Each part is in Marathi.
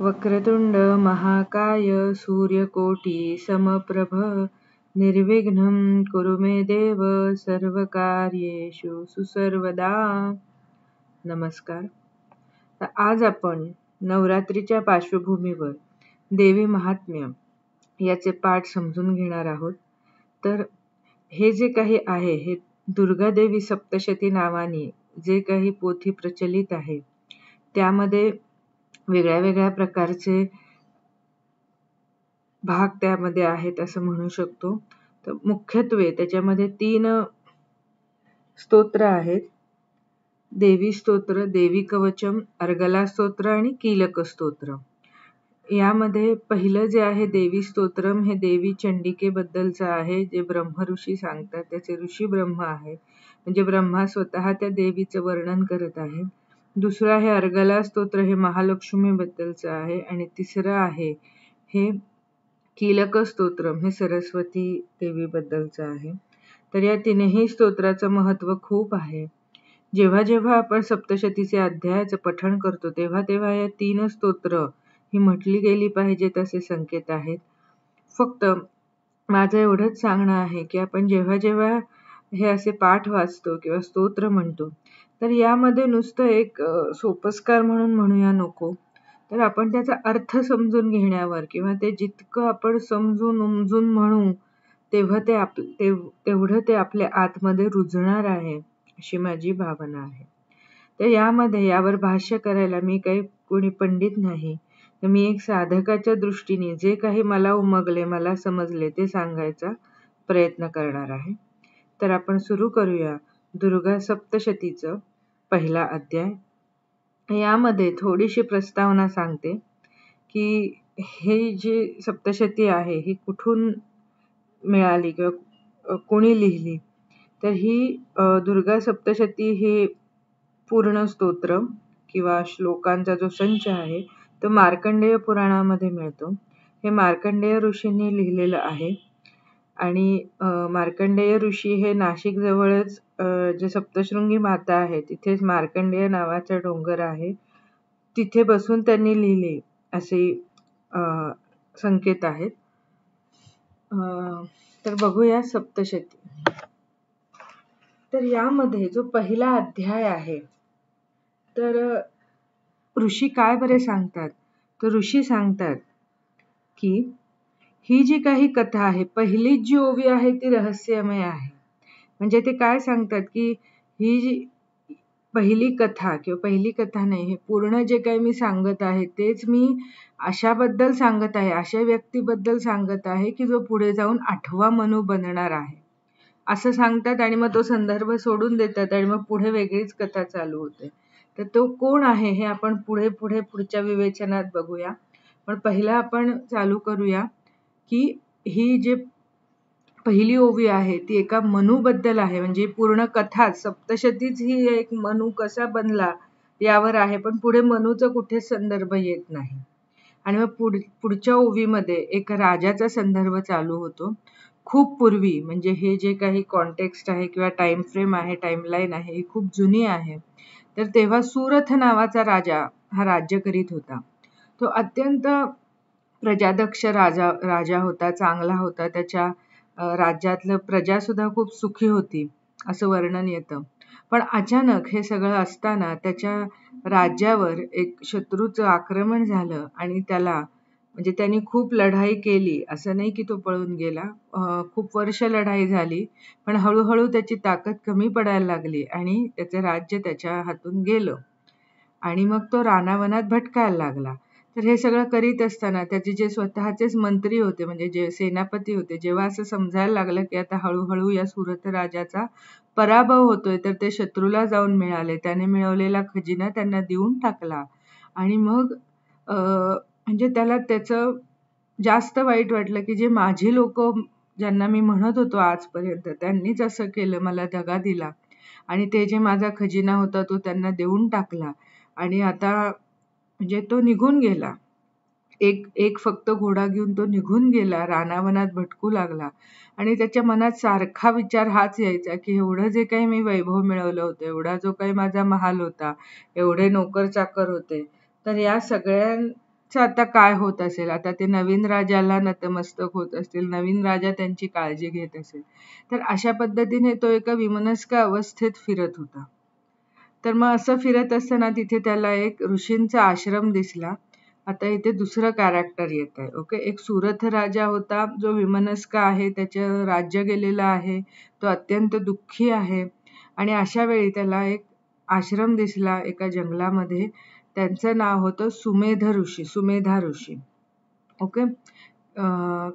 वक्रतुंड महाकाय सूर्यकोटी समप्रभ निर्विघ्नं कुरु मे देव सर्वकार्येषु सुसर्वदा. नमस्कार. तर आज आपण नवरात्रीच्या पार्श्वभूमीवर देवी महात्म्य याचे पाठ समजून घेणार आहोत. तर हे जे काही आहे हे दुर्गादेवी सप्तशती नावाने जे काही पोथी प्रचलित आहे त्यामध्ये वेगळ्या वेगळ्या प्रकारचे भाग त्यामध्ये आहेत असं म्हणू शकतो. तर मुख्यत्वे त्याच्यामध्ये 3 स्तोत्र आहेत. देवी स्तोत्र, देवी कवचम, अर्गला स्तोत्र आणि कीलक स्तोत्र. यामध्ये पहिलं जे आहे देवी स्तोत्रम हे देवी चंडिकेबद्दलचं आहे, जे ब्रह्म ऋषी सांगतात. त्याचे ऋषी ब्रह्म आहे, म्हणजे ब्रह्मा स्वतः त्या देवीचं वर्णन करत आहे. दुसरं आहे अर्गला स्तोत्र, हे महालक्ष्मी बद्दलचं आहे. आणि तिसरं आहे हे कीलक स्तोत्रम, हे सरस्वती देवी बद्दलचं आहे. तर या तीनही स्तोत्राचं महत्व खूप आहे. जेव्हा जेव्हा आपण सप्तशतीचे अध्यायाचं पठण करतो तेव्हा तेव्हा या 3 स्तोत्र ही म्हटली गेली पाहिजेत असे संकेत आहेत. फक्त माझं एवढंच सांगणं आहे की आपण जेव्हा जेव्हा हे असे पाठ वाचतो किंवा स्तोत्र म्हणतो तर यामध्ये नुसतं एक सोपस्कार म्हणून म्हणूया नको, तर आपण त्याचा अर्थ समजून घेण्यावर किंवा ते जितकं आपण समजून उमजून म्हणू तेव्हा तेवढं ते आपल्या आतमध्ये रुजणार आहे अशी माझी भावना आहे. तर यावर भाष्य करायला मी काही कोणी पंडित नाही, तर मी एक साधकाच्या दृष्टीने जे काही मला उमगले, मला समजले ते सांगायचा प्रयत्न करणार आहे. तर आपण सुरू करूया दुर्गा सप्तशतीचं पहिला अध्याय. यामध्ये थोडीशी प्रस्तावना सांगते की हे जी सप्तशती आहे ही कुठून मिळाली किंवा कोणी लिहिली. तर ही दुर्गा सप्तशती हे पूर्ण स्तोत्र किंवा श्लोकांचा जो संच आहे तो मार्कंडेय पुराणामध्ये मिळतो. हे मार्कंडेय ऋषींनी लिहिलेलं आहे. आणि मार्कंडेय ऋषी हे नाशिक जवळच जे सप्तशृंगी माता आहे तिथेच मार्कंडेय नावाचा डोंगर आहे, तिथे बसून त्यांनी लिहिले असे संकेत आहेत. तर बघूया सप्तशती. तर यामध्ये जो पहिला अध्याय आहे तर ऋषी काय बरे सांगतात, तर ऋषी सांगतात की ही जी काही कथा आहे, पहिली जी ओवी आहे ती रहस्यमय आहे. म्हणजे ते काय सांगतात की ही जी पहिली कथा किंवा पहिली कथा नाही, हे पूर्ण जे काही मी सांगत आहे तेच मी अशाबद्दल सांगत आहे, अशा व्यक्तीबद्दल सांगत आहे की जो पुढे जाऊन 8वा मनू बनणार आहे असं सांगतात. आणि मग तो संदर्भ सोडून देतात आणि मग पुढे वेगळीच कथा चालू होते. तर तो कोण आहे हे आपण पुढच्या विवेचनात बघूया. पण पहिला आपण चालू करूया की ही जी पहिली ओवी आहे ती एका मनूबद्दल आहे. म्हणजे पूर्ण कथा सप्तशतीच ही एक मनू कसा बनला यावर आहे, पण पुढे मनूचा कुठेच संदर्भ येत नाही. आणि मग पुढच्या ओवीमध्ये एका राजाचा संदर्भ चालू होतो. खूप पूर्वी, म्हणजे हे जे काही कॉन्टेक्स्ट आहे किंवा टाइम फ्रेम आहे, टाइमलाईन आहे, ही खूप जुनी आहे. तर तेव्हा सुरथ नावाचा राजा हा राज्य करीत होता. तो अत्यंत प्रजादक्ष राजा होता, चांगला होता. त्याच्या राज्यातलं प्रजा सुद्धा खूप सुखी होती असं वर्णन येतं. पण अचानक हे सगळं असताना त्याच्या राज्यावर एक शत्रूचं आक्रमण झालं आणि म्हणजे त्यांनी खूप लढाई केली, असं नाही की तो पळून गेला. खूप वर्ष लढाई झाली, पण हळूहळू त्याची ताकद कमी पडायला लागली आणि त्याचं राज्य त्याच्या हातून गेलं आणि मग तो रानावनात भटकायला लागला. तर हे सगळं करीत असताना त्याचे जे स्वतःचेच मंत्री होते, म्हणजे जे सेनापती होते, जेव्हा असं समजायला लागलं की आता हळूहळू या सुरथ राजाचा पराभव होतोय, तर ते शत्रूला जाऊन मिळाले. त्याने मिळवलेला खजिना त्यांना देऊन टाकला. आणि मग म्हणजे त्याला त्याचं जास्त वाईट वाटलं की जे माझी लोक ज्यांना मी म्हणत होतो आजपर्यंत त्यांनीच असं केलं, मला दगा दिला आणि ते जे माझा खजिना होता तो त्यांना देऊन टाकला. आणि आता म्हणजे तो निघून गेला, एक फक्त घोडा घेऊन तो निघून गेला, रानावनात भटकू लागला. आणि त्याच्या मनात सारखा विचार हाच यायचा की एवढं जे काही मी वैभव मिळवलं होतं, एवढा जो काही माझा महाल होता, एवढे नोकर चाकर होते, तर या आता काय होत असेल, आता ते नवीन राजाला नतमस्तक होत असतील, नवीन राजा त्यांची काळजी घेत असेल. तर अशा पद्धतीने तो एका विमनस्क अवस्थेत फिरत होता. तर मग असं फिरत असताना तिथे त्याला एक ऋषींचा आश्रम दिसला. आता इथे दुसरं कॅरेक्टर येत आहे. ओके, एक सुरथ राजा होता जो विमनस्क आहे, त्याचं राज्य गेलेलं आहे, तो अत्यंत दुःखी आहे. आणि अशा वेळी त्याला एक आश्रम दिसला एका जंगलामध्ये. त्यांचं नाव होतं सुमेधा ऋषी. ओके,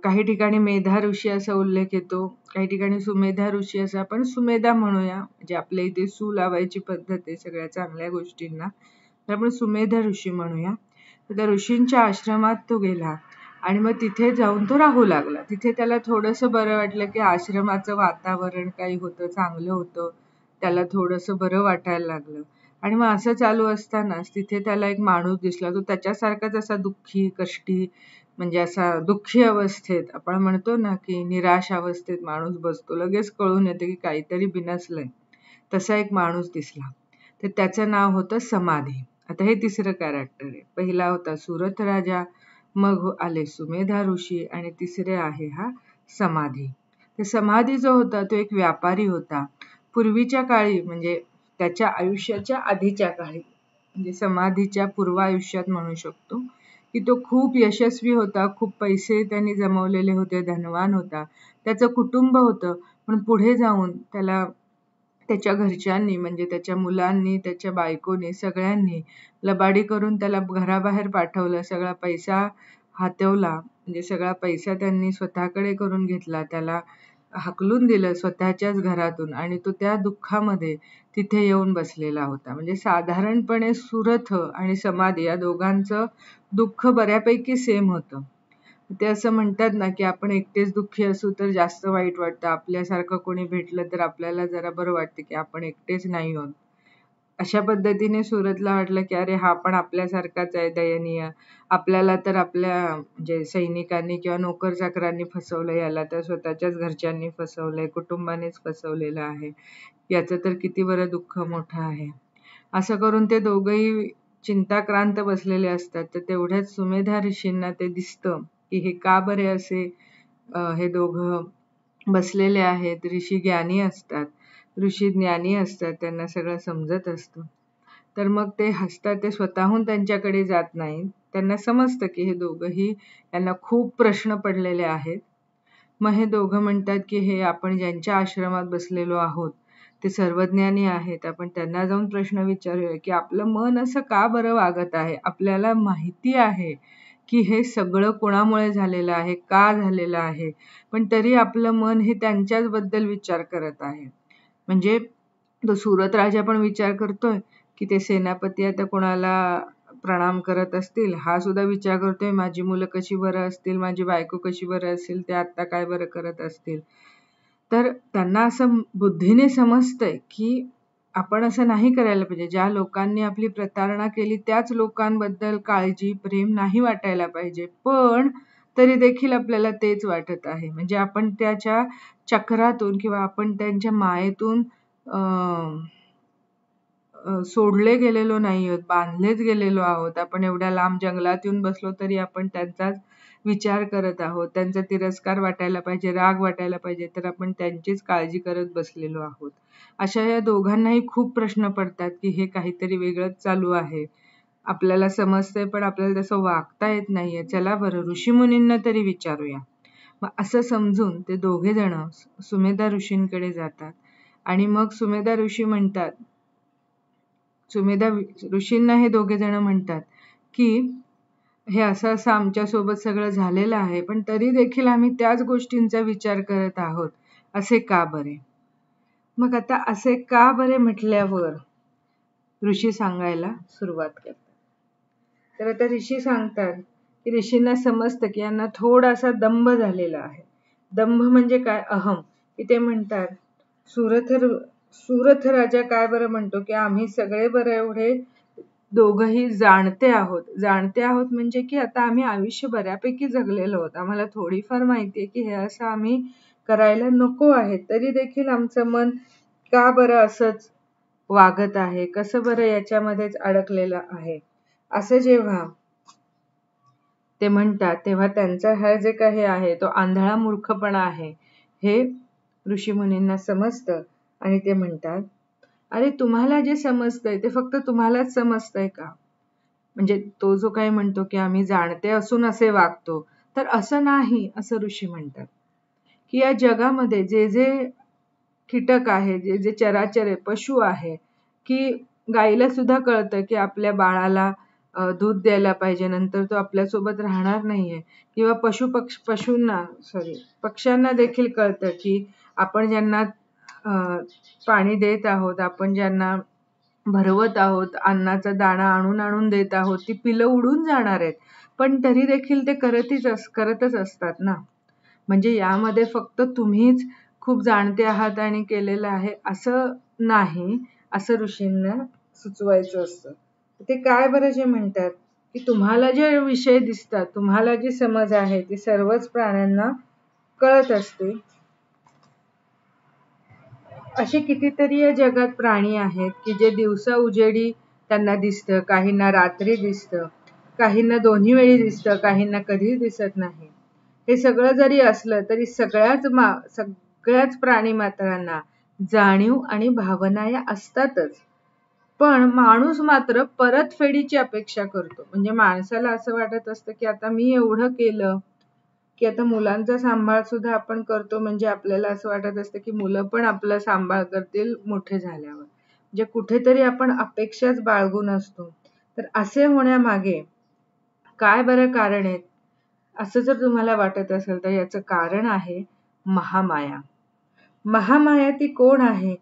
काही ठिकाणी मेधा ऋषी असा उल्लेख येतो, काही ठिकाणी सुमेधा ऋषी असं आपण सुमेधा म्हणूया, म्हणजे आपल्या इथे सु लावायची पद्धत आहे सगळ्या चांगल्या गोष्टींना, तर आपण सुमेधा ऋषी म्हणूया. तर त्या ऋषींच्या आश्रमात तो गेला आणि मग तिथे जाऊन तो राहू लागला. तिथे त्याला थोडंसं बरं वाटलं की आश्रमाचं वातावरण काही होतं, चांगलं होतं, त्याला थोडंसं बरं वाटायला लागलं. आणि मग असं चालू असतानाच तिथे त्याला एक माणूस दिसला, तो त्याच्यासारखाच असा दुःखी, कष्टी, म्हणजे असा दुःखी अवस्थेत, आपण म्हणतो ना की निराश अवस्थेत माणूस बसतो, लगेच कळून येतं की काहीतरी बिनसलंय, तसा एक माणूस दिसला. तर त्याचं नाव होतं समाधी. आता हे तिसरं कॅरेक्टर आहे. पहिला होता सुरथ राजा, मग आले सुमेधा ऋषी आणि तिसरे आहे हा समाधी. तर समाधी जो होता तो एक व्यापारी होता. पूर्वीच्या काळी, म्हणजे त्याच्या आयुष्याच्या आधीच्या काळी, म्हणजे समाधीच्या पूर्व आयुष्यात म्हणू शकतो, की तो खूप यशस्वी होता, खूप पैसे त्यांनी जमवलेले होते, धनवान होता, त्याचं कुटुंब होतं. पण पुढे जाऊन त्याला त्याच्या घरच्यांनी, म्हणजे त्याच्या मुलांनी, त्याच्या बायकोने, सगळ्यांनी लबाडी करून त्याला घराबाहेर पाठवलं. सगळा पैसा हातवला, म्हणजे सगळा पैसा त्यांनी स्वतःकडे करून घेतला, त्याला हाकलून दिलं स्वतःच्याच घरातून. आणि तो त्या दुःखामध्ये तिथे येऊन बसलेला होता. म्हणजे साधारणपणे सुरथ आणि समाधी या दोघांचं दुःख बऱ्यापैकी सेम होतं. ते असं म्हणतात ना की आपण एकटेच दुःखी असू तर जास्त वाईट वाटतं, आपल्यासारखं कोणी भेटलं तर आपल्याला जरा बरं वाटतं की आपण एकटेच नाही आहोत. अशा पद्धतीने सुरथला वाटलं की अरे हा पण आपल्यासारखाच आहे दयनीय, आपल्याला तर आपल्या म्हणजे सैनिकांनी किंवा नोकर चाकरांनी फसवलं, याला तर स्वतःच्याच घरच्यांनी फसवलंय, कुटुंबानेच फसवलेलं आहे, याचं तर किती बरं दुःख मोठं आहे. असं करून ते दोघंही चिंताक्रांत बसलेले असतात. तर तेवढ्याच सुमेधा ऋषींना ते दिसतं की हे का बरे असे हे दोघं बसलेले आहेत. ऋषी ज्ञानी असतात, ऋषी ज्ञानी असतात, त्यांना सगळं समजत असतं. तर मग ते हसतात, ते स्वतःहून त्यांच्याकडे जात नाही. त्यांना समजतं की हे दोघंही, यांना खूप प्रश्न पडलेले आहेत. मग हे दोघं म्हणतात की हे आपण ज्यांच्या आश्रमात बसलेलो आहोत ते सर्वज्ञानी आहेत, आपण त्यांना जाऊन प्रश्न विचारूया की आपलं मन असं का बरं वागत आहे. आपल्याला माहिती आहे की हे सगळं कोणामुळे झालेलं आहे, का झालेलं आहे, पण तरी आपलं मन हे त्यांच्याच बद्दल विचार करत आहे. म्हणजे तो सुरथ राजा पण विचार करतोय की ते सेनापती आता कोणाला प्रणाम करत असतील, हा सुद्धा विचार करतोय माझी मुलं कशी बरं असतील, माझी बायको कशी बरं असेल, ते आता काय बरं करत असतील. तर त्यांना असं बुद्धीने समजतंय की आपण असं नाही करायला पाहिजे. ज्या लोकांनी आपली प्रतारणा केली त्याच लोकांबद्दल काळजी, प्रेम नाही वाटायला पाहिजे. पण तरी देखील आपल्याला तेच वाटत आहे. म्हणजे आपण त्याच्या चक्रातून किंवा आपण त्यांच्या मायेतून सोडले गेलेलो नाही आहोत, बांधलेच गेलेलो आहोत. आपण एवढ्या लांब जंगलात येऊन बसलो तरी आपण त्यांचाच विचार करत आहोत. त्यांचा तिरस्कार वाटायला पाहिजे, राग वाटायला पाहिजे, तर आपण त्यांचीच काळजी करत बसलेलो आहोत. अशा या दोघांनाही खूप प्रश्न पडतात की हे काहीतरी वेगळंच चालू आहे. आपल्याला समजतंय पण आपल्याला तसं वागता येत नाहीये. चला बरं ऋषीमुनींना तरी विचारूया. मग असं समजून ते दोघे जण सुमेधा ऋषींकडे जातात. आणि मग सुमेधा ऋषी म्हणतात, सुमेधा ऋषींना हे दोघे जण म्हणतात की हे असं असं आमच्यासोबत सगळं झालेलं आहे, पण तरी देखील आम्ही त्याच गोष्टींचा विचार करत आहोत, असे का बरे. मग आता असे का बरे म्हटल्यावर ऋषी सांगायला सुरुवात करतात. तर आता ऋषी सांगतात की ऋषींना समजतं की यांना थोडासा दंभ झालेला आहे. दंभ म्हणजे काय, अहम. की ते म्हणतात सुरथ राजा काय बरं म्हणतो की आम्ही सगळे बरं एवढे दोघंही जाणते आहोत. जाणते आहोत म्हणजे की आता आम्ही आयुष्य बऱ्यापैकी जगलेलो आहोत, आम्हाला थोडीफार माहिती आहे की हे असं आम्ही करायला नको आहे, तरी देखील आमचं मन का बरं असंच वागत आहे, कसं बरं याच्यामध्येच अडकलेलं आहे. असं जेव्हा ते म्हणतात तेव्हा त्यांचा हा जे काही आहे तो आंधळा मूर्खपणा आहे हे ऋषीमुनींना समजतं आणि ते म्हणतात, अरे तुम्हाला जे समजतंय ते फक्त तुम्हालाच समजतंय का? म्हणजे तो जो काही म्हणतो की आम्ही जाणते असून असे वागतो, तर असं नाही असं ऋषी म्हणतात. की या जगामध्ये जे जे कीटक आहे, जे जे चराचर आहे, पशु आहे, की गाईला सुद्धा कळतं की आपल्या बाळाला दूध द्यायला पाहिजे, नंतर तो आपल्यासोबत राहणार नाहीये. किंवा पक्ष्यांना देखील कळतं की आपण ज्यांना पाणी देत आहोत, आपण ज्यांना भरवत आहोत, अन्नाचा दाणा आणून आणून देत आहोत, ती पिलं उडून जाणार आहेत. पण तरी देखील ते करतच असतात ना. म्हणजे यामध्ये फक्त तुम्हीच खूप जाणते आहात आणि केलेलं आहे असं नाही, असं ऋषींना सुचवायचं असतं. ते काय बरं जे म्हणतात की तुम्हाला जे विषय दिसतात, तुम्हाला जी समज आहे ती सर्वच प्राण्यांना कळत असते. असे कितीतरी या जगात प्राणी आहेत की जे दिवसा उजेडी त्यांना दिसतं, काहींना रात्री दिसतं, काहींना दोन्ही वेळी दिसतं, काहींना कधीच दिसत नाही. हे सगळं जरी असलं तरी सगळ्याच प्राणी मात्रांना जाणीव आणि भावना या असतातच. पण माणूस मात्र परतफेडीची अपेक्षा करतो. म्हणजे माणसाला असं वाटत असतं की आता मी एवढं केलं की आता मुलांचा सांभाळ सुद्धा आपण करतो, म्हणजे आपल्याला असं वाटत असतं की मुलं पण आपला सांभाळ करतील मोठे झाल्यावर. म्हणजे कुठेतरी आपण अपेक्षाच बाळगून असतो. तर असे होण्यामागे काय बरं कारण आहेत असं जर तुम्हाला वाटत असेल तर याचं कारण आहे महामाया. महामाया ती कोण आहे?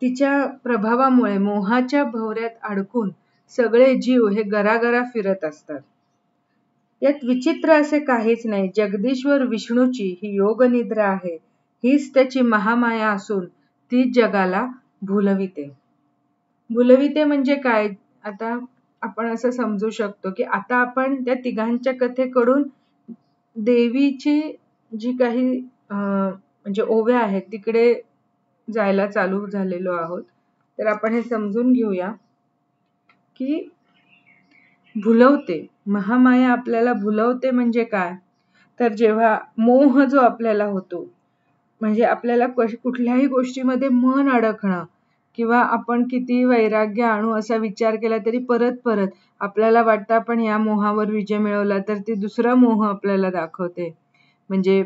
तिच्या प्रभावामुळे मोहाच्या भोवऱ्यात अडकून सगळे जीव हे गरागरा फिरत असतात. यात विचित्र असे काहीच नाही. जगदीश्वर विष्णूची ही योगनिद्रा आहे. हीच त्याची महामाया असून ती जगाला भुलविते. भुलविते म्हणजे काय? आता आपण असं समजू शकतो की आता आपण त्या तिघांच्या कथेकडून देवीची जी काही म्हणजे ओव्या आहेत तिकडे जायला चालू झालेलो आहोत. तर आपण हे समजून घेऊया की भुलवते, महामाया आपल्याला भुलवते म्हणजे काय? तर जेव्हा मोह जो आपल्याला होतो, म्हणजे आपल्याला कुठल्याही गोष्टीमध्ये मन अडकणं किंवा आपण किती वैराग्य आणू असा विचार केला तरी परत परत आपल्याला वाटतं आपण या मोहावर विजय मिळवला तर ती दुसरा मोह आपल्याला दाखवते. म्हणजे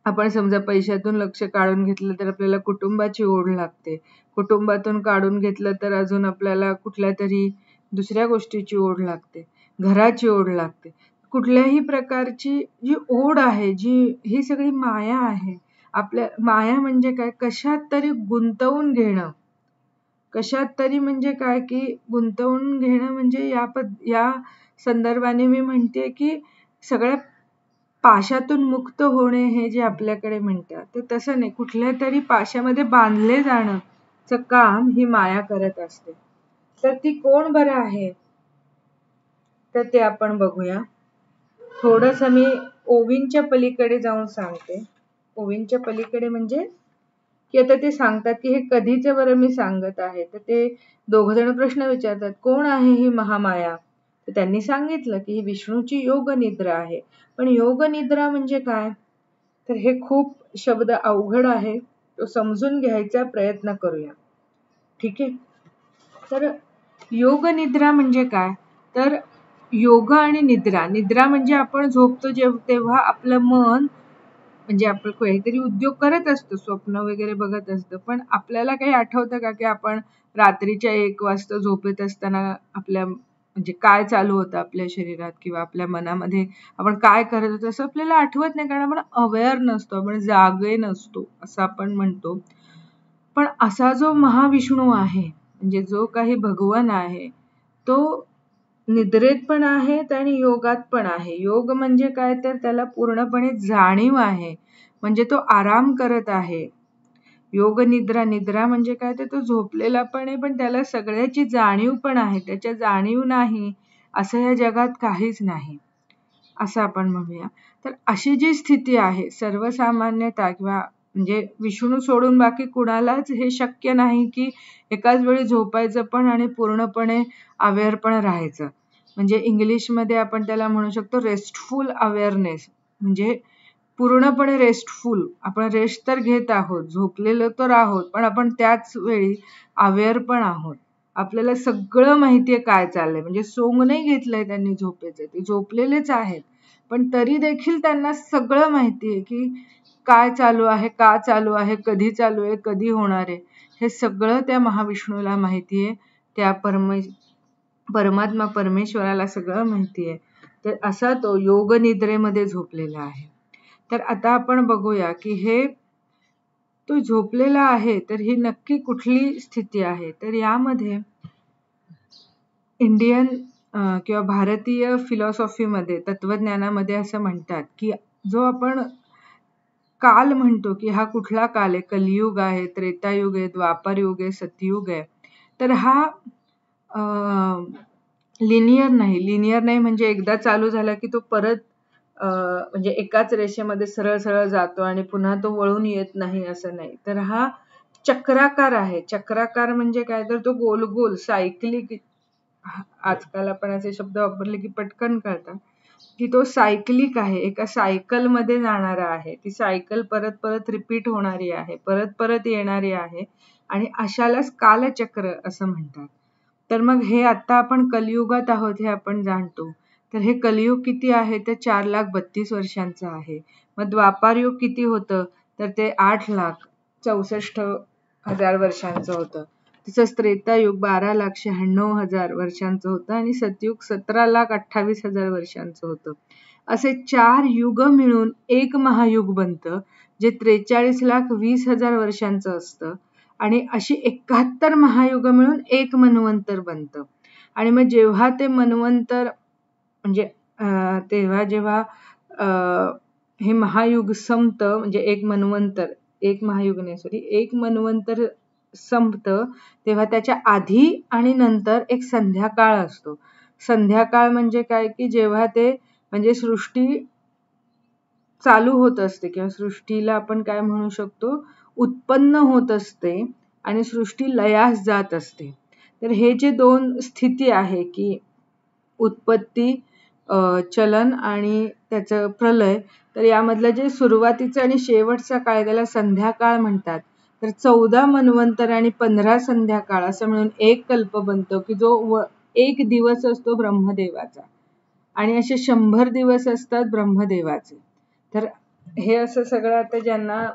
आपण समजा पैशातून लक्ष काढून घेतलं तर आपल्याला कुटुंबाची ओढ लागते. कुटुंबातून काढून घेतलं तर अजून आपल्याला कुठल्या तरी दुसऱ्या गोष्टीची ओढ लागते. घराची ओढ लागते. कुठल्याही प्रकारची जी ओढ आहे, ही सगळी माया आहे. आपल्या माया म्हणजे काय? कशात तरी गुंतवून घेणं. कशात तरी म्हणजे काय की गुंतवून घेणं म्हणजे या संदर्भाने मी म्हणते की सगळ्या पाशातून मुक्त होणे हे जे आपल्याकडे म्हणतात ते तसं नाही. कुठल्या तरी पाशामध्ये बांधले जाणंच काम ही माया करत असते. तर ती कोण बरं आहे? तर ते आपण बघूया. थोडंसं मी ओवींच्या पलीकडे जाऊन सांगते. ओवींच्या पलीकडे म्हणजे की आता ते सांगतात की हे कधीचं बरं मी सांगत आहे. तर ते दोघजण प्रश्न विचारतात, कोण आहे ही महामाया? तर त्यांनी सांगितलं की ही विष्णूची योगनिद्रा आहे. पण योगनिद्रा म्हणजे काय? तर हे खूप शब्द अवघड आहे. तो समजून घ्यायचा प्रयत्न करूया. ठीक आहे? तर योगनिद्रा म्हणजे काय? तर योग आणि निद्रा. निद्रा म्हणजे आपण झोपतो तेव्हा आपलं मन म्हणजे आपण काहीतरी उद्योग करत असतो, स्वप्न वगैरे बघत असतो. पण आपल्याला काही आठवतं का की आपण रात्रीच्या 1 वाजता झोपेत असताना आपल्या म्हणजे काय चालू होतं आपल्या शरीरात किंवा आपल्या मनामध्ये आपण काय करत होतो असं आपल्याला आठवत नाही, कारण आपण अवेअर नसतो, आपण जागे नसतो असं आपण म्हणतो. पण असा जो महाविष्णू आहे म्हणजे जो काही भगवान आहे तो निद्रेत पण आहेत आणि योगात पण आहे. योग म्हणजे काय? तर त्याला पूर्णपणे जाणीव आहे. म्हणजे तो आराम करत आहे. योग निद्रा म्हणजे काय? तर तो झोपलेला पण आहे, पण त्याला सगळ्याची जाणीव पण आहे. त्याच्या जाणीव नाही असं या जगात काहीच नाही असं आपण म्हणूया. तर अशी जी स्थिती आहे सर्वसामान्यतः किंवा म्हणजे विष्णू सोडून बाकी कुणालाच हे शक्य नाही की एकाच वेळी झोपायचं पण आणि पूर्णपणे अवेअर पण राहायचं. म्हणजे इंग्लिशमध्ये आपण त्याला म्हणू शकतो रेस्टफुल अवेअरनेस, म्हणजे पूर्णपणे रेस्टफुल. आपण रेस्ट तर घेत आहोत, झोपलेलो तर आहोत, पण आपण त्याच वेळी अवेअर पण आहोत. आपल्याला सगळं माहितीये काय चाललंय, म्हणजे सोंग नाही घेतलंय त्यांनी झोपेचं, ते झोपलेलेच आहेत, पण तरी देखील त्यांना सगळं माहितीये की काय चालू आहे, का चालू आहे, कधी चालू आहे, कधी होणार आहे, हे सगळं त्या महाविष्णूला माहितीये. त्या परमात्मा परमेश्वराला सगळं माहितीये. तर असा तो योग निद्रेमध्ये झोपलेला आहे. तर आता आपण बघूया की हे तो झोपलेला आहे, तर ही नक्की कुठली स्थिती आहे. तर यामध्ये इंडियन किंवा भारतीय फिलॉसॉफीमध्ये, तत्वज्ञानामध्ये असं म्हणतात की जो आपण काल म्हणतो की हा कुठला काल आहे, कलियुग आहे, त्रेतायुग आहे, द्वापारयुग आहे, सतयुग आहे, तर हा लिनियर नाही म्हणजे एकदा चालू झाला की तो परत म्हणजे एकाच रेषेमध्ये सरळ सरळ जातो आणि पुन्हा तो वळून येत नाही, असं नाही. तर हा चक्राकार आहे. चक्राकार म्हणजे काय, तर तो गोल गोल सायक्लिक, आजकाल आपण असे शब्द वापरले की पटकन कळतात की तो सायक्लिक आहे, एका सायकल मध्ये जाणारा आहे. ती सायकल परत परत रिपीट होणारी आहे, परत परत येणारी आहे, आणि अशालाच कालचक्र असं म्हणतात. तर मग हे आता आपण कलियुगात आहोत हे आपण जाणतो. तर हे कलियुग किती आहे, तर 4,32,000 वर्षांचं आहे. मग द्वापारयुग किती होतं, तर ते 8,64,000 वर्षांचं होतं. तसंच त्रेतायुग 12,96,000 वर्षांचं होतं आणि सतयुग 17,28,000 वर्षांचं होतं. असे 4 युग मिळून एक महायुग बनतं, जे 43,20,000 वर्षांचं असतं. आणि अशी 71 महायुग मिळून एक मन्वंतर बनतं. आणि मग जेव्हा ते मन्वंतर म्हणजे तेव्हा जेव्हा हे महायुग संपतं, म्हणजे एक मन्वंतर संपतं, तेव्हा त्याच्या आधी आणि नंतर एक संध्याकाळ असतो. संध्याकाळ म्हणजे काय, की जेव्हा ते म्हणजे सृष्टी चालू होत असते किंवा सृष्टीला आपण काय म्हणू शकतो, उत्पन्न होत असते आणि सृष्टी लयास जात असते. तर हे जे दोन स्थिती आहे की उत्पत्ती, चलन आणि त्याचं प्रलय, तर यामधलं जे सुरुवातीचं आणि शेवटचा काळ त्याला संध्याकाळ म्हणतात. तर 14 मन्वंतर आणि 15 संध्याकाळ असं मिळून एक कल्प बनतो की जो एक दिवस असतो ब्रह्मदेवाचा, आणि असे 100 दिवस असतात ब्रह्मदेवाचे. तर हे असं सगळं आता ज्यांना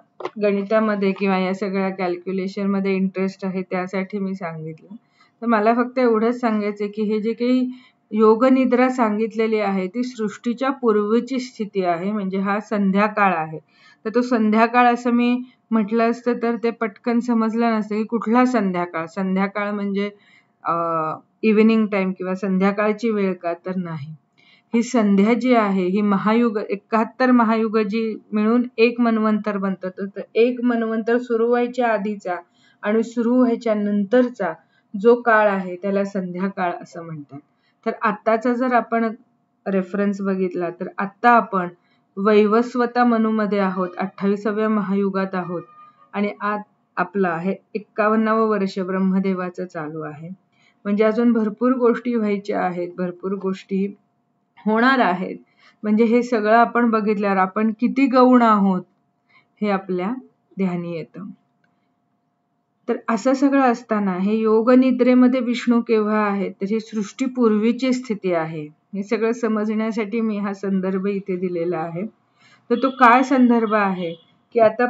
गणितामध्ये किंवा या सगळ्या कॅल्क्युलेशन मध्ये इंटरेस्ट आहे त्यासाठी मी सांगितलं. तर मला फक्त एवढंच सांगायचं की हे जे काही योग निद्रा सांगितलेली आहे ती सृष्टीच्या पूर्वीची स्थिती आहे, म्हणजे हा संध्याकाळ आहे. तर तो संध्याकाळ असं मी म्हटलं असतं तर ते पटकन समजलं नसतं की कुठला संध्याकाळ. संध्याकाळ म्हणजे इव्हिनिंग टाइम किंवा संध्याकाळची वेळ का, तर नाही. ही संध्या जी आहे ही महायुग, 71 महायुग जी मिळून एक मन्वंतर बनतं. तर एक मन्वंतर सुरू व्हायच्या आधीचा आणि सुरू व्हायच्या नंतरचा जो काळ आहे त्याला संध्याकाळ असं म्हणतात. तर आत्ताचा जर आपण रेफरन्स बघितला तर आत्ता आपण वैवस्वता मनूमध्ये आहोत, 28व्या महायुगात आहोत, आणि आज आपला हे 51वं वर्ष ब्रह्मदेवाचं चालू आहे. म्हणजे अजून भरपूर गोष्टी व्हायच्या आहेत, भरपूर गोष्टी होणार आहेत. म्हणजे हे सगळं आपण बघितल्यावर आपण किती गौण आहोत हे आपल्या ध्यानी येतं. तर असं सगळं असताना हे योग निद्रेमध्ये विष्णू केव्हा आहे, तर ही सृष्टीपूर्वीची स्थिती आहे. हे सगळं समजण्यासाठी मी हा संदर्भ इथे दिलेला आहे. तर तो काय संदर्भ आहे, की आता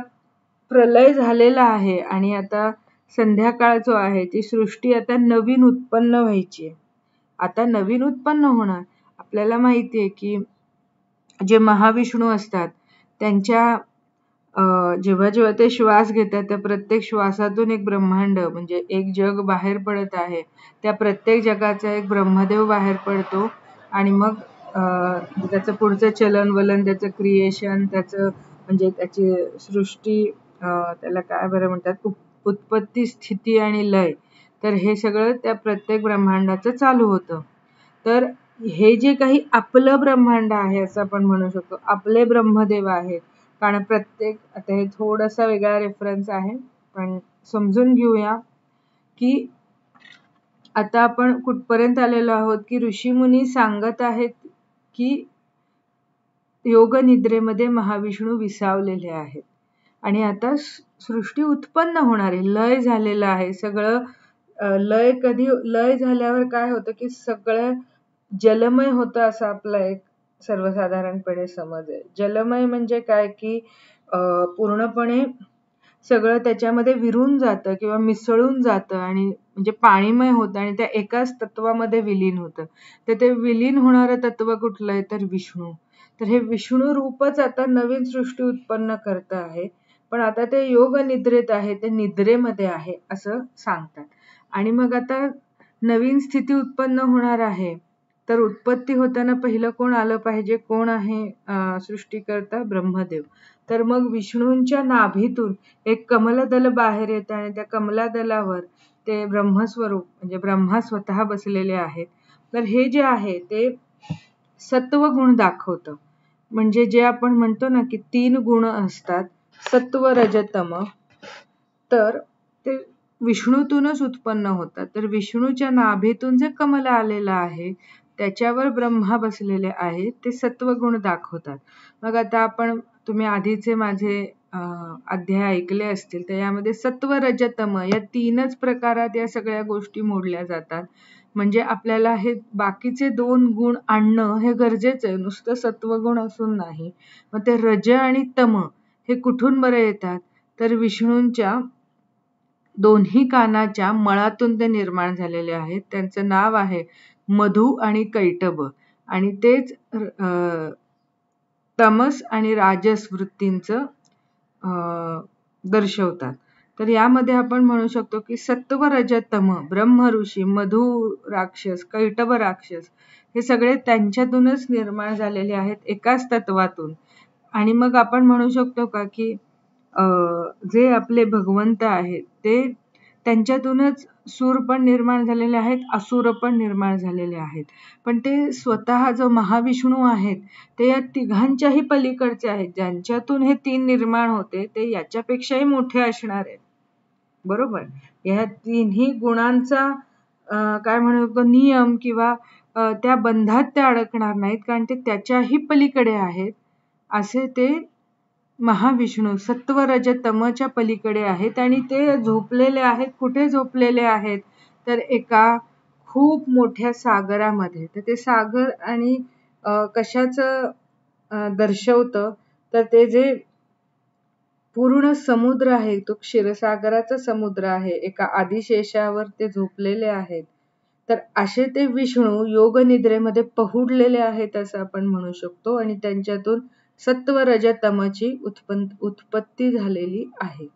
प्रलय झालेला आहे आणि आता संध्याकाळ जो आहे ती सृष्टी आता नवीन उत्पन्न व्हायची आहे. आता नवीन उत्पन्न होणार. आपल्याला माहिती आहे की जे महाविष्णू असतात त्यांच्या जेव्हा जेव्हा ते श्वास घेतात त्या प्रत्येक श्वासातून एक ब्रह्मांड म्हणजे एक जग बाहेर पडत आहे. त्या प्रत्येक जगाचा एक ब्रह्मदेव बाहेर पडतो आणि मग त्याचं पुढचं चलन वलन, त्याचं क्रिएशन, त्याचं म्हणजे त्याची सृष्टी, त्याला काय बरं म्हणतात, उत्पत्ती, स्थिती आणि लय. तर हे सगळं त्या प्रत्येक ब्रह्मांडाचं चालू होतं. तर हे जे काही आपलं ब्रह्मांड आहे असं आपण म्हणू शकतो, आपले ब्रह्मदेव आहेत. कारण प्रत्येक, आता हे थोडासा वेगळा रेफरन्स आहे पण समजून घेऊया की आता आपण कुठपर्यंत आलेलो आहोत की ऋषीमुनी सांगत आहेत की योग निद्रेमध्ये महाविष्णू विसावलेले आहेत आणि आता सृष्टी उत्पन्न होणार आहे, लय झालेलं आहे सगळं. लय झाल्यावर काय होतं की सगळं जलमय होतं असं आपला एक सर्वसाधारणपणे समज आहे. जलमय म्हणजे काय की पूर्णपणे सगळं त्याच्यामध्ये विरून जातं किंवा मिसळून जातं आणि म्हणजे पाणीमय होतं आणि त्या एकाच तत्वामध्ये विलीन होतं. तर ते विलीन होणारं तत्व कुठलं आहे तर विष्णू. तर हे विष्णू रूपच आता नवीन सृष्टी उत्पन्न करत आहे. पण आता ते योग निद्रेत आहे, ते निद्रेमध्ये आहे असं सांगतात. आणि मग आता नवीन स्थिती उत्पन्न होणार आहे. तर उत्पत्ती होताना पहिलं कोण आलं पाहिजे? कोण आहे सृष्टीकर्ता? ब्रह्मदेव. तर मग विष्णूंच्या नाभीतून एक कमलदल बाहेर येतं आणि त्या कमलादलावर ते ब्रह्मस्वरूप म्हणजे ब्रह्मा स्वतः बसलेले आहेत. तर हे जे आहे ते सत्व गुण दाखवतं. म्हणजे जे आपण म्हणतो ना की 3 गुण असतात, सत्व रज तम, तर ते विष्णूतूनच उत्पन्न होतात. तर विष्णूच्या नाभीतून जे कमल आलेलं आहे त्याच्यावर ब्रह्मा बसलेले आहेत, ते सत्वगुण दाखवतात. मग आता तुम्ही आधीचे माझे अध्याय ऐकले असतील तर यामध्ये सत्व रज तम या 3च प्रकारात या सगळ्या गोष्टी मोडल्या जातात. म्हणजे आपल्याला हे बाकीचे 2 गुण आणणं हे गरजेचं आहे, नुसतं सत्वगुण असून नाही. मग ते रज आणि तम हे कुठून बरं येतात तर विष्णूंच्या दोन्ही कानाच्या मळातून ते निर्माण झालेले आहेत. त्यांचं नाव आहे मधु आणि कैटभ आणि तेच तमस आणि राजस वृत्तींचं दर्शवतात. तर यामध्ये आपण म्हणू शकतो की सत्व रज तम, ब्रह्म ऋषी, मधु राक्षस, कैटभ राक्षस हे सगळे त्यांच्यातूनच निर्माण झालेले आहेत, एकाच तत्वातून. आणि मग आपण म्हणू शकतो का की जे आपले भगवंत आहेत ते त्यांच्यातूनच सूर पण निर्माण झालेले आहेत, असुर पण निर्माण झालेले आहेत. पण ते स्वतः जो महाविष्णू आहेत ते या तिघांच्याही पलीकडचे आहेत. ज्यांच्यातून हे 3 निर्माण होते ते याच्यापेक्षाही मोठे असणार आहेत. बरोबर. या 3ही गुणांचा काय म्हणतो नियम किंवा त्या बंधात ते अडकणार नाहीत, कारण ते त्याच्याही पलीकडे आहेत. असे ते महाविष्णू सत्व रज तमच्या पलीकडे आहेत आणि ते झोपलेले आहेत. कुठे झोपलेले आहेत तर एका खूप मोठ्या सागरामध्ये. तर ते सागर आणि कशाचं दर्शवतं तर ते जे पूर्ण समुद्र आहे तो क्षीरसागराचा समुद्र आहे. एका आदिशेषावर ते झोपलेले आहेत. तर असे ते विष्णू योग निद्रेमध्ये पहुडलेले आहेत असं आपण म्हणू शकतो आणि त्यांच्यातून सत्व रज तमची उत्पत्ती झालेली आहे.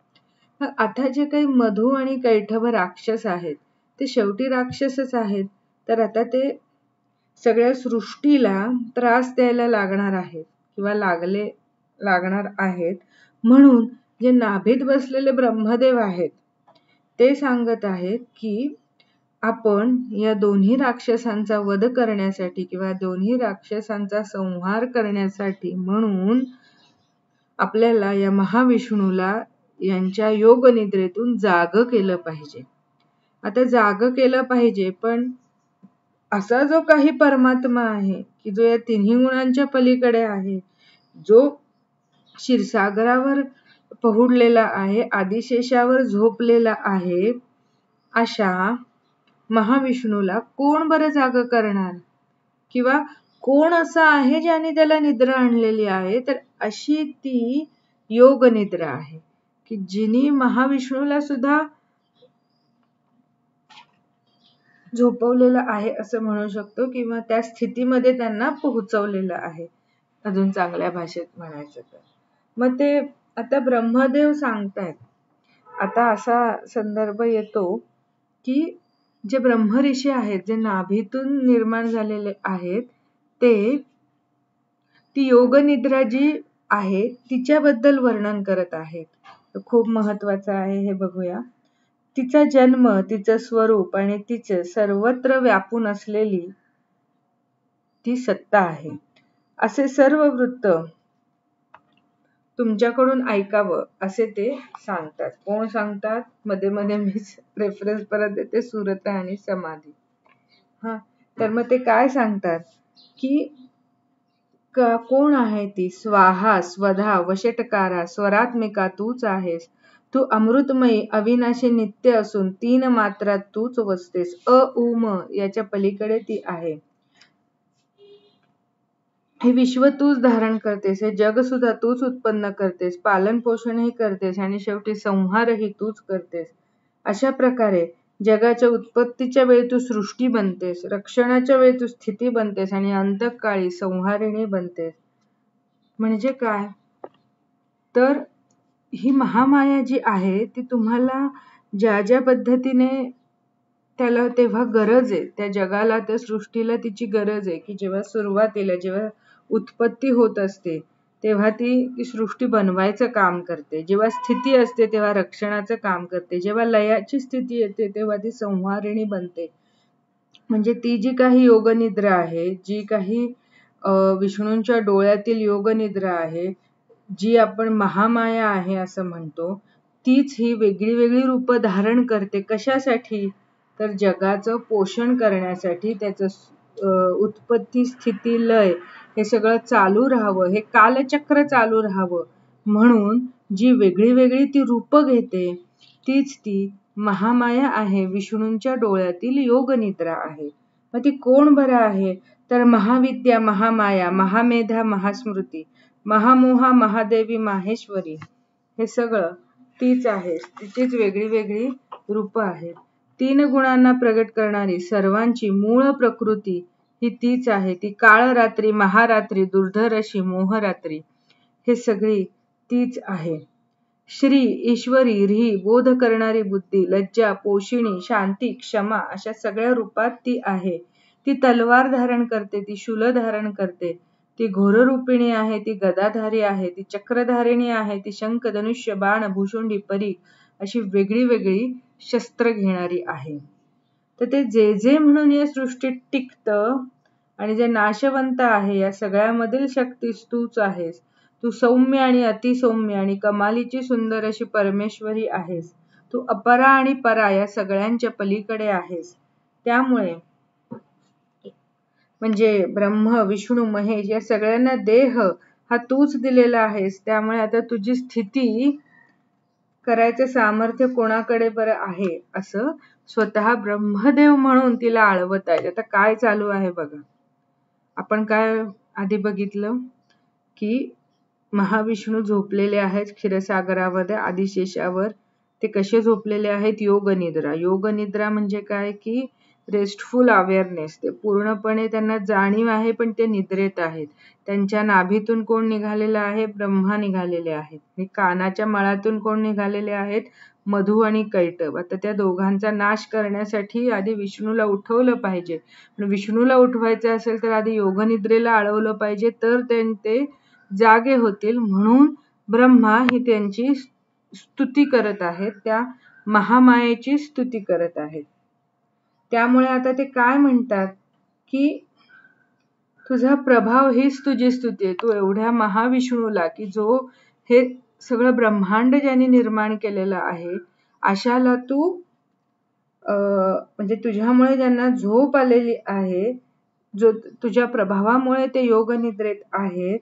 आता जे काही मधु आणि कैटभ राक्षस आहेत ते शेवटी राक्षसच आहेत. तर आता ते सगळ्या सृष्टीला त्रास द्यायला लागणार आहेत किंवा लागणार आहेत. म्हणून जे नाभीत बसलेले ब्रह्मदेव आहेत ते सांगत आहेत की आपण या दोन्ही राक्षसांचा वध करण्यासाठी किंवा दोन्ही राक्षसांचा संहार करण्यासाठी म्हणून आपल्याला या महाविष्णूला यांच्या योग निद्रेतून जाग केलं पाहिजे. आता जाग केलं पाहिजे, पण असा जो काही परमात्मा आहे की जो या 3ही गुणांच्या पलीकडे आहे, जो क्षीरसागरावर पहुडलेला आहे, आदिशेषावर झोपलेला आहे, अशा महाविष्णूला कोण बरं जाग करणार किंवा कोण असं आहे ज्याने त्याला निद्रा आणलेली आहे. तर अशी ती योग निद्रा आहे की जिनी महाविष्णूला सुद्धा झोपवलेलं आहे असं म्हणू शकतो किंवा त्या स्थितीमध्ये त्यांना पोहोचवलेलं आहे, अजून चांगल्या भाषेत म्हणायचं तर. मग ते आता ब्रह्मदेव सांगतायत. आता असा संदर्भ येतो की जे ब्रह्मऋषी आहेत, जे नाभीतून निर्माण झालेले आहेत, ते ती योग निद्रा जी आहे तिच्याबद्दल वर्णन करत आहेत. खूप महत्वाचं आहे हे बघूया. तिचा जन्म, तिचं स्वरूप आणि तिचे सर्वत्र व्यापून असलेली ती सत्ता आहे. असे सर्व वृत्त तुमच्याकडून ऐकावं असे ते सांगतात. कोण सांगतात? मध्ये मध्ये मी रेफरन्स परत देते, सुरत आणि समाधी. तर मग ते काय सांगतात की कोण आहे ती? स्वाहा, स्वधा, वशटकारा, स्वरात्मिका तूच आहेस. तू अमृतमयी, अविनाशी, नित्य असून 3 मात्रात तूच वसतेस. अ उ म याच्या पलीकडे ती आहे. हे विश्व तूच धारण करतेस, हे जग सुद्धा तूच उत्पन्न करतेस, पालन पोषणही करतेस आणि शेवटी संहारही तूच करतेस. अशा प्रकारे जगाच्या उत्पत्तीच्या वेळी तू सृष्टी बनतेस, रक्षणाच्या वेळी तू स्थिती बनतेस आणि अंतकाळी संहारिणी बनतेस. म्हणजे काय? तर ही महामाया जी आहे ती तुम्हाला ज्या ज्या पद्धतीने त्याला तेव्हा गरज आहे, त्या जगाला, त्या सृष्टीला तिची गरज आहे, की जेव्हा सुरुवातीला जेव्हा उत्पत्ती होत असते तेव्हा ती सृष्टी बनवायचं काम करते, जेव्हा स्थिती असते तेव्हा रक्षणाचं काम करते, जेव्हा लयाची स्थिती येते तेव्हा ती संहारिणी बनते. म्हणजे ती जी काही योगनिद्रा आहे, जी काही विष्णूंच्या डोळ्यातील योगनिद्रा आहे, जी आपण महामाया आहे असं म्हणतो, तीच ही वेगळी वेगळी रूप धारण करते. कशासाठी? तर जगाचं पोषण करण्यासाठी, त्याचं उत्पत्ती, स्थिती, लय हे सगळं चालू राहावं, हे कालचक्र चालू राहावं म्हणून जी वेगळी वेगळी ती रूप घेते, तीच ती महामाया आहे, विष्णूंच्या डोळ्यातील योगनिद्रा आहे. मग ती कोण बरं आहे? तर महाविद्या, महामाया, महामेधा, महास्मृती, महामोहा, महादेवी, माहेश्वरी, हे सगळं तीच आहे. तिचीच वेगळी वेगळी रूप आहेत. 3 गुणांना प्रगट करणारी सर्वांची मूळ प्रकृती ही तीच आहे. ती काळरात्री, महारात्री, दुर्धरशी, मोहरात्री, हे सगळी तीच आहे. श्री, ईश्वरी, री, बोध करणारी बुद्धी, लज्जा, पोषिणी, शांती, क्षमा, अशा सगळ्या रूपात ती आहे. ती तलवार धारण करते, ती शूल धारण करते, ती घोररूपिणी आहे, ती गदाधारी आहे, ती चक्रधारिणी आहे, ती शंख, धनुष्य, बाण, भुशुंडी, परीघ अशी वेगळी वेगळी शस्त्र घेणारी आहे. तर ते जे जे म्हणून या सृष्टीत टिकतं आणि जे नाशवंत आहे, या सगळ्यामधील शक्तीस तूच आहेस. तू सौम्य आणि अतिसौम्य आणि कमालीची सुंदर अशी परमेश्वरी आहेस. तू अपरा आणि परा या सगळ्यांच्या पलीकडे आहेस. त्यामुळे म्हणजे ब्रह्म, विष्णू, महेश या सगळ्यांना देह हा तूच दिलेला आहेस. त्यामुळे आता तुझी स्थिती करायचं सामर्थ्य कोणाकडे बरं आहे? असं स्वतः ब्रह्मदेव म्हणून तिला आळवत आहे. आता काय चालू आहे बघा. आपण काय आधी बघितलं की महाविष्णू झोपलेले आहेत क्षीरसागरामध्ये आदिशेषावर. ते कसे झोपलेले आहेत? योगनिद्रा. योगनिद्रा म्हणजे काय की रेस्टफुल अवेअरनेस. ते पूर्णपणे त्यांना जाणीव आहे पण ते निद्रेत आहेत. त्यांच्या नाभीतून कोण निघालेलं आहे? ब्रह्मा निघालेले आहेत. आणि कानाच्या मळातून कोण निघालेले आहेत? मधु आणि कैटभ. आता त्या दोघांचा नाश करण्यासाठी आधी विष्णूला उठवलं पाहिजे. विष्णूला उठवायचं असेल तर आधी योगनिद्रेला आळवलं पाहिजे, तर ते जागे होतील. म्हणून ब्रह्मा ही त्यांची स्तुती करत आहेत, त्या महामायेची स्तुती करत आहेत. त्यामुळे आता ते काय म्हणतात की तुझा प्रभाव हीच तुझी स्तुती आहे. तू एवढ्या महाविष्णूला की जो हे सगळं ब्रह्मांड ज्यांनी निर्माण केलेलं आहे, अशाला तू म्हणजे तुझ्यामुळे ज्यांना झोप आलेली आहे, जो तुझ्या प्रभावामुळे ते योगनिद्रेत आहेत,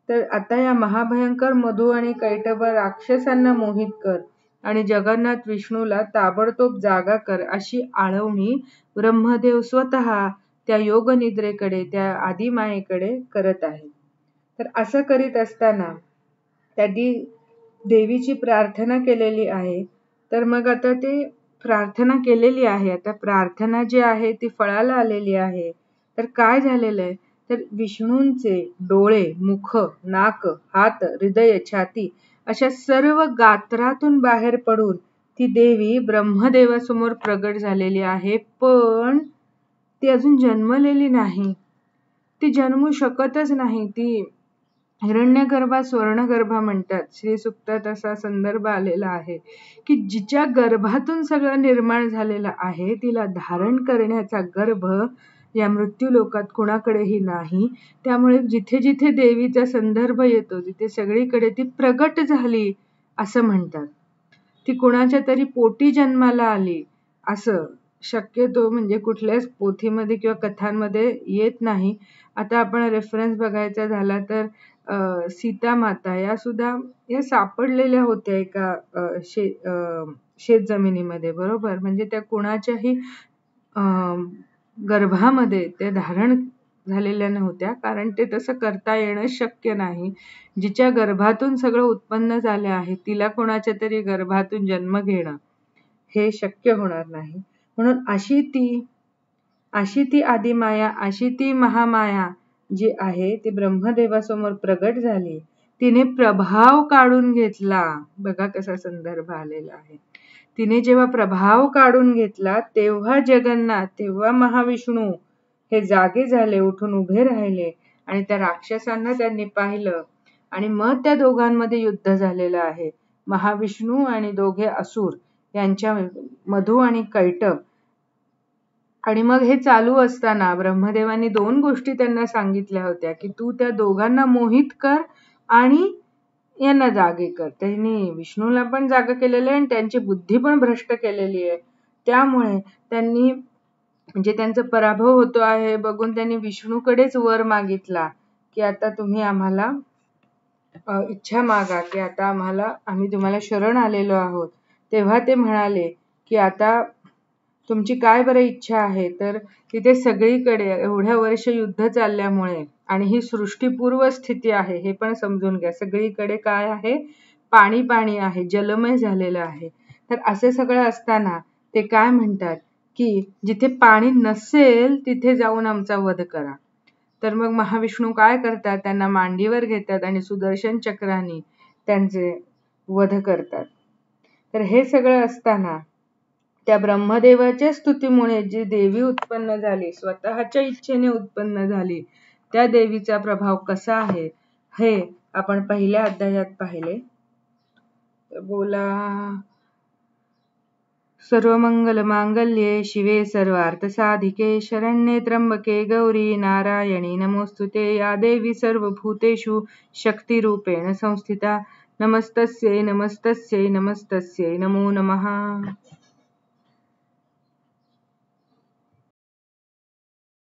तर आता या महाभयंकर मधु आणि कैटभ राक्षसांना मोहित कर आणि जगन्नाथ विष्णूला ताबडतोब जागा कर, अशी आळवणी ब्रह्मदेव स्वतः त्या योगनिद्रेकडे, त्या आदिमायेकडे करत आहे. तर असं करीत असताना त्यांनी देवीची प्रार्थना केलेली आहे. तर मग आता ते प्रार्थना केलेली आहे, आता प्रार्थना जी आहे ती फळाला आलेली आहे. तर काय झालेलं आहे? तर विष्णूंचे डोळे, मुख, नाक, हात, हृदय, छाती अशा सर्व गात्रातून बाहेर पडून ती देवी ब्रह्मदेवासमोर प्रगट झालेली आहे. पण ती अजून जन्मलेली नाही. ती जन्मू शकतच नाही. ती हिरण्यगर्भा, स्वर्णगर्भा म्हणतात. श्री सुक्तात असा संदर्भ आलेला आहे की जिच्या गर्भातून सगळं निर्माण झालेलं आहे, तिला धारण करण्याचा गर्भ या मृत्यू लोकात कोणाकडेही नाही. त्यामुळे जिथे जिथे देवीचा संदर्भ येतो तिथे सगळीकडे ती प्रगट झाली असं म्हणतात. ती कोणाच्या तरी पोटी जन्माला आली असं शक्यतो म्हणजे कुठल्याच पोथीमध्ये किंवा कथांमध्ये येत नाही. आता आपण रेफरन्स बघायचा झाला तर सीता माता या सुद्धा या सापडलेल्या होत्या एका शेत जमिनीमध्ये, बरोबर. म्हणजे त्या कोणाच्याही गर्भामध्ये त्या धारण झालेल्या नव्हत्या, कारण ते तसं करता येणं शक्य नाही. जिच्या गर्भातून सगळं उत्पन्न झालं आहे तिला कोणाच्या तरी गर्भातून जन्म घेणं हे शक्य होणार नाही. म्हणून अशी ती आदिमाया, अशी ती महामाया जी आहे ती ब्रह्मदेवासमोर प्रगट झाली. तिने प्रभाव काढून घेतला. बघा कसा संदर्भ आलेला आहे. तिने जेव्हा प्रभाव काढून घेतला तेव्हा जगन्नाथ, तेव्हा महाविष्णू हे जागे झाले, उठून उभे राहिले आणि त्या राक्षसांना त्यांनी पाहिलं आणि मग त्या दोघांमध्ये युद्ध झालेलं आहे. महाविष्णू आणि दोघे असुर यांच्या मधु आणि कैटभ. आणि मग हे चालू असताना ब्रह्मदेवानी 2 गोष्टी त्यांना सांगितल्या होत्या की तू त्या दोघांना मोहित कर आणि यांना जागे कर. त्यांनी विष्णूला पण जागा केलेलं आहे आणि त्यांची बुद्धी पण भ्रष्ट केलेली आहे. त्यामुळे त्यांनी म्हणजे त्यांचा पराभव होतो आहे बघून त्यांनी विष्णूकडेच वर मागितला की आता तुम्ही आम्हाला इच्छा मागा की आता आम्ही तुम्हाला शरण आलेलो आहोत. तेव्हा ते म्हणाले की आता तुमची काय बरं इच्छा आहे. तर तिथे सगळीकडे एवढ्या वर्ष युद्ध चालल्यामुळे आणि ही सृष्टीपूर्व स्थिती आहे हे पण समजून घ्या. सगळीकडे काय आहे, पाणी पाणी आहे, जलमय झालेलं आहे. तर असे सगळं असताना ते काय म्हणतात की जिथे पाणी नसेल तिथे जाऊन आमचा वध करा. तर मग महाविष्णू काय करतात, त्यांना मांडीवर घेतात आणि सुदर्शन चक्राने त्यांचे वध करतात. तर हे सगळं असताना त्या ब्रह्मदेवाच्या स्तुतीमुळे जी देवी उत्पन्न झाली, स्वतःच्या इच्छेने उत्पन्न झाली, त्या देवीचा प्रभाव कसा आहे हे आपण पहिल्या अध्यायात पाहिले. बोला सर्वमंगल मांगल्ये शिवे सर्वार्थसाधिके शरण्ये त्र्यंबके गौरी नारायणी नमोस्तुते. या देवी सर्वभूतेषु शक्तिरूपेण संस्थिता. नमस्तस्यै नमस्तस्यै नमस्तस्यै नमो नमः.